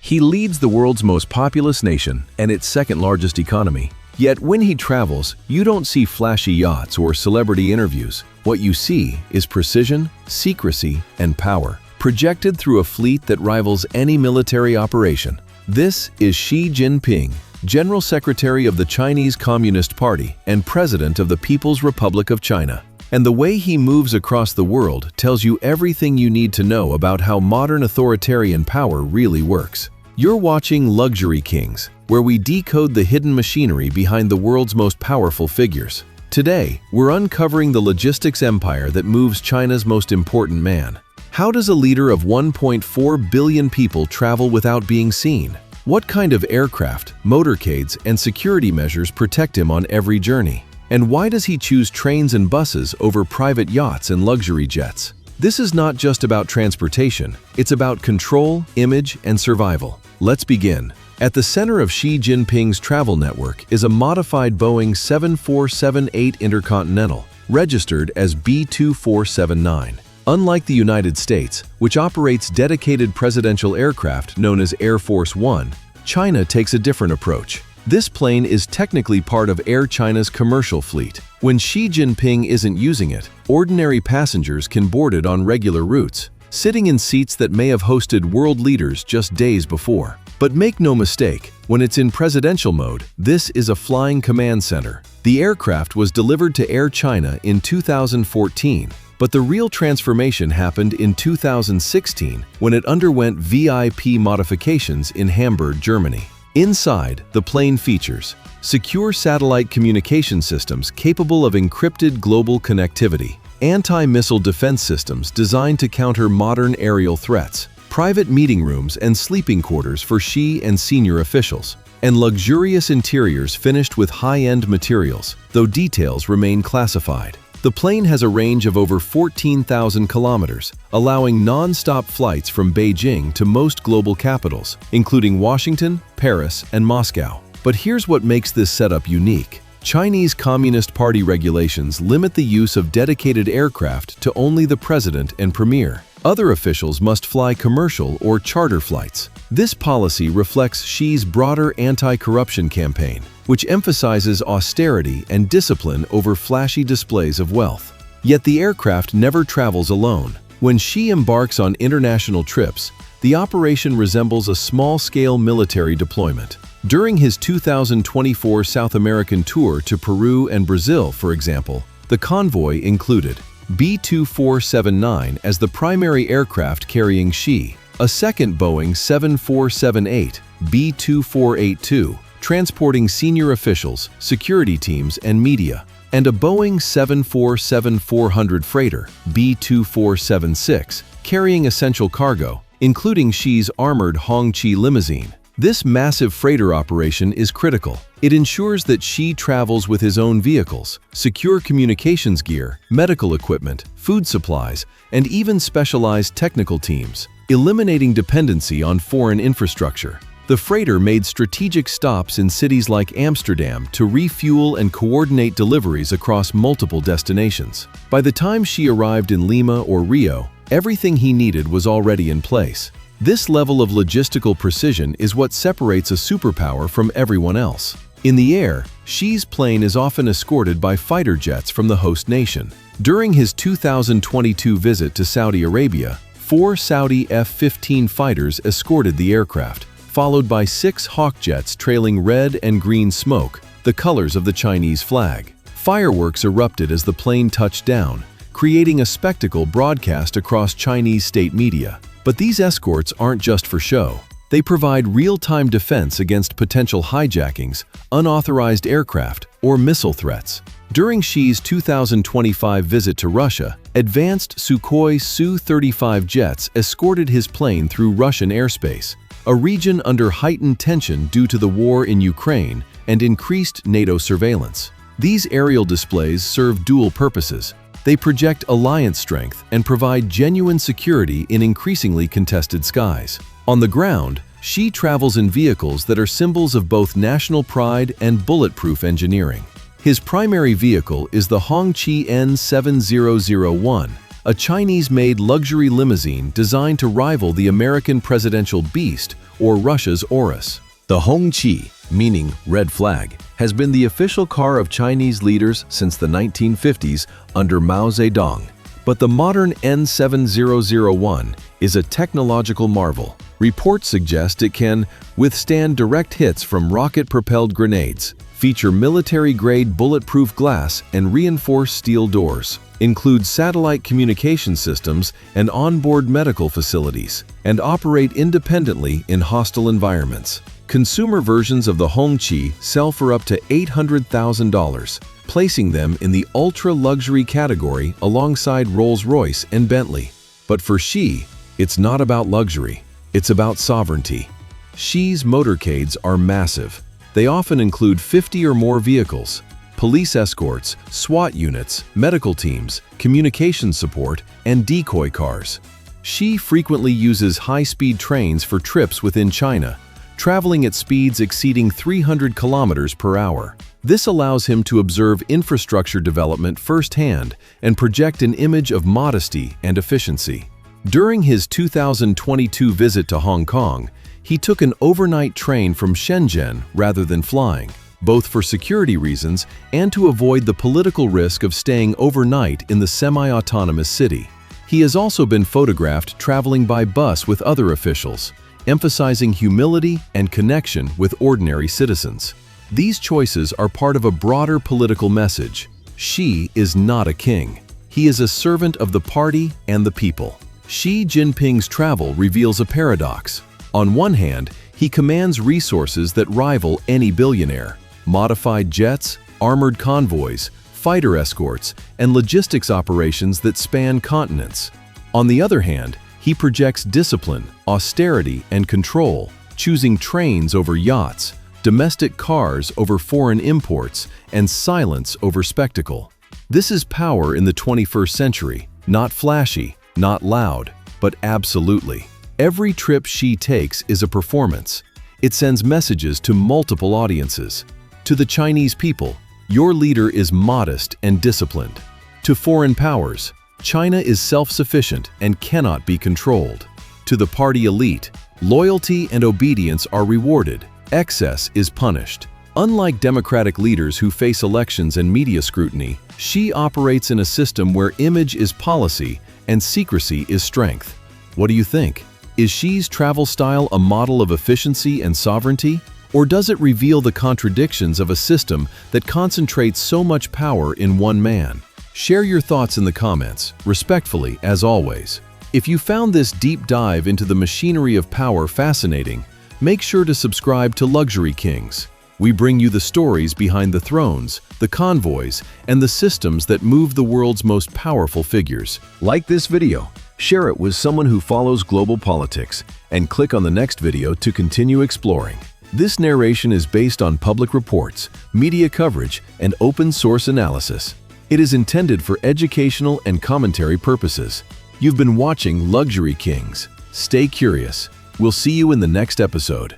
He leads the world's most populous nation and its second-largest economy. Yet when he travels, you don't see flashy yachts or celebrity interviews. What you see is precision, secrecy, and power, projected through a fleet that rivals any military operation. This is Xi Jinping, General Secretary of the Chinese Communist Party and President of the People's Republic of China. And the way he moves across the world tells you everything you need to know about how modern authoritarian power really works. You're watching Luxury Kings, where we decode the hidden machinery behind the world's most powerful figures. Today, we're uncovering the logistics empire that moves China's most important man. How does a leader of 1.4 billion people travel without being seen? What kind of aircraft, motorcades, and security measures protect him on every journey? And why does he choose trains and buses over private yachts and luxury jets? This is not just about transportation, it's about control, image, and survival. Let's begin. At the center of Xi Jinping's travel network is a modified Boeing 7478 Intercontinental, registered as B2479. Unlike the United States, which operates dedicated presidential aircraft known as Air Force One, China takes a different approach. This plane is technically part of Air China's commercial fleet. When Xi Jinping isn't using it, ordinary passengers can board it on regular routes, sitting in seats that may have hosted world leaders just days before. But make no mistake, when it's in presidential mode, this is a flying command center. The aircraft was delivered to Air China in 2014, but the real transformation happened in 2016 when it underwent VIP modifications in Hamburg, Germany. Inside, the plane features secure satellite communication systems capable of encrypted global connectivity, anti-missile defense systems designed to counter modern aerial threats, private meeting rooms and sleeping quarters for Xi and senior officials, and luxurious interiors finished with high-end materials, though details remain classified. The plane has a range of over 14,000 kilometers, allowing non-stop flights from Beijing to most global capitals, including Washington, Paris, and Moscow. But here's what makes this setup unique. Chinese Communist Party regulations limit the use of dedicated aircraft to only the president and premier. Other officials must fly commercial or charter flights. This policy reflects Xi's broader anti-corruption campaign, which emphasizes austerity and discipline over flashy displays of wealth. Yet the aircraft never travels alone. When Xi embarks on international trips, the operation resembles a small-scale military deployment. During his 2024 South American tour to Peru and Brazil, for example, the convoy included B2479 as the primary aircraft carrying Xi, a second Boeing 7478 B2482 transporting senior officials, security teams, and media, and a Boeing 747-400 freighter B2476 carrying essential cargo, including Xi's armored Hongqi limousine. This massive freighter operation is critical. It ensures that Xi travels with his own vehicles, secure communications gear, medical equipment, food supplies, and even specialized technical teams, eliminating dependency on foreign infrastructure. The freighter made strategic stops in cities like Amsterdam to refuel and coordinate deliveries across multiple destinations. By the time Xi arrived in Lima or Rio, everything he needed was already in place. This level of logistical precision is what separates a superpower from everyone else. In the air, Xi's plane is often escorted by fighter jets from the host nation. During his 2022 visit to Saudi Arabia, 4 Saudi F-15 fighters escorted the aircraft, followed by 6 Hawk jets trailing red and green smoke, the colors of the Chinese flag. Fireworks erupted as the plane touched down, creating a spectacle broadcast across Chinese state media. But these escorts aren't just for show. They provide real-time defense against potential hijackings, unauthorized aircraft, or missile threats. During Xi's 2025 visit to Russia, advanced Sukhoi Su-35 jets escorted his plane through Russian airspace, a region under heightened tension due to the war in Ukraine and increased NATO surveillance. These aerial displays serve dual purposes. They project alliance strength and provide genuine security in increasingly contested skies. On the ground, Xi travels in vehicles that are symbols of both national pride and bulletproof engineering. His primary vehicle is the Hongqi N-7001, a Chinese-made luxury limousine designed to rival the American presidential beast or Russia's Urus. The Hongqi, meaning red flag, has been the official car of Chinese leaders since the 1950s under Mao Zedong. But the modern N-7001 is a technological marvel. Reports suggest it can withstand direct hits from rocket-propelled grenades, feature military-grade bulletproof glass and reinforced steel doors, include satellite communication systems and onboard medical facilities, and operate independently in hostile environments. Consumer versions of the Hongqi sell for up to $800,000, placing them in the ultra-luxury category alongside Rolls-Royce and Bentley. But for Xi, it's not about luxury, it's about sovereignty. Xi's motorcades are massive. They often include 50 or more vehicles, police escorts, SWAT units, medical teams, communication support, and decoy cars. Xi frequently uses high-speed trains for trips within China, traveling at speeds exceeding 300 kilometers per hour. This allows him to observe infrastructure development firsthand and project an image of modesty and efficiency. During his 2022 visit to Hong Kong, he took an overnight train from Shenzhen rather than flying, both for security reasons and to avoid the political risk of staying overnight in the semi-autonomous city. He has also been photographed traveling by bus with other officials, emphasizing humility and connection with ordinary citizens. These choices are part of a broader political message. Xi is not a king. He is a servant of the party and the people. Xi Jinping's travel reveals a paradox. On one hand, he commands resources that rival any billionaire: modified jets, armored convoys, fighter escorts, and logistics operations that span continents. On the other hand, he projects discipline, austerity, and control, choosing trains over yachts, domestic cars over foreign imports, and silence over spectacle. This is power in the 21st century, not flashy, not loud, but absolutely. Every trip Xi takes is a performance. It sends messages to multiple audiences. To the Chinese people, your leader is modest and disciplined. To foreign powers, China is self-sufficient and cannot be controlled. To the party elite, loyalty and obedience are rewarded. Excess is punished. Unlike democratic leaders who face elections and media scrutiny, Xi operates in a system where image is policy and secrecy is strength. What do you think? Is Xi's travel style a model of efficiency and sovereignty? Or does it reveal the contradictions of a system that concentrates so much power in one man? Share your thoughts in the comments, respectfully as always. If you found this deep dive into the machinery of power fascinating, make sure to subscribe to Luxury Kings. We bring you the stories behind the thrones, the convoys, and the systems that move the world's most powerful figures. Like this video, share it with someone who follows global politics, and click on the next video to continue exploring. This narration is based on public reports, media coverage, and open-source analysis. It is intended for educational and commentary purposes. You've been watching Luxury Kings. Stay curious. We'll see you in the next episode.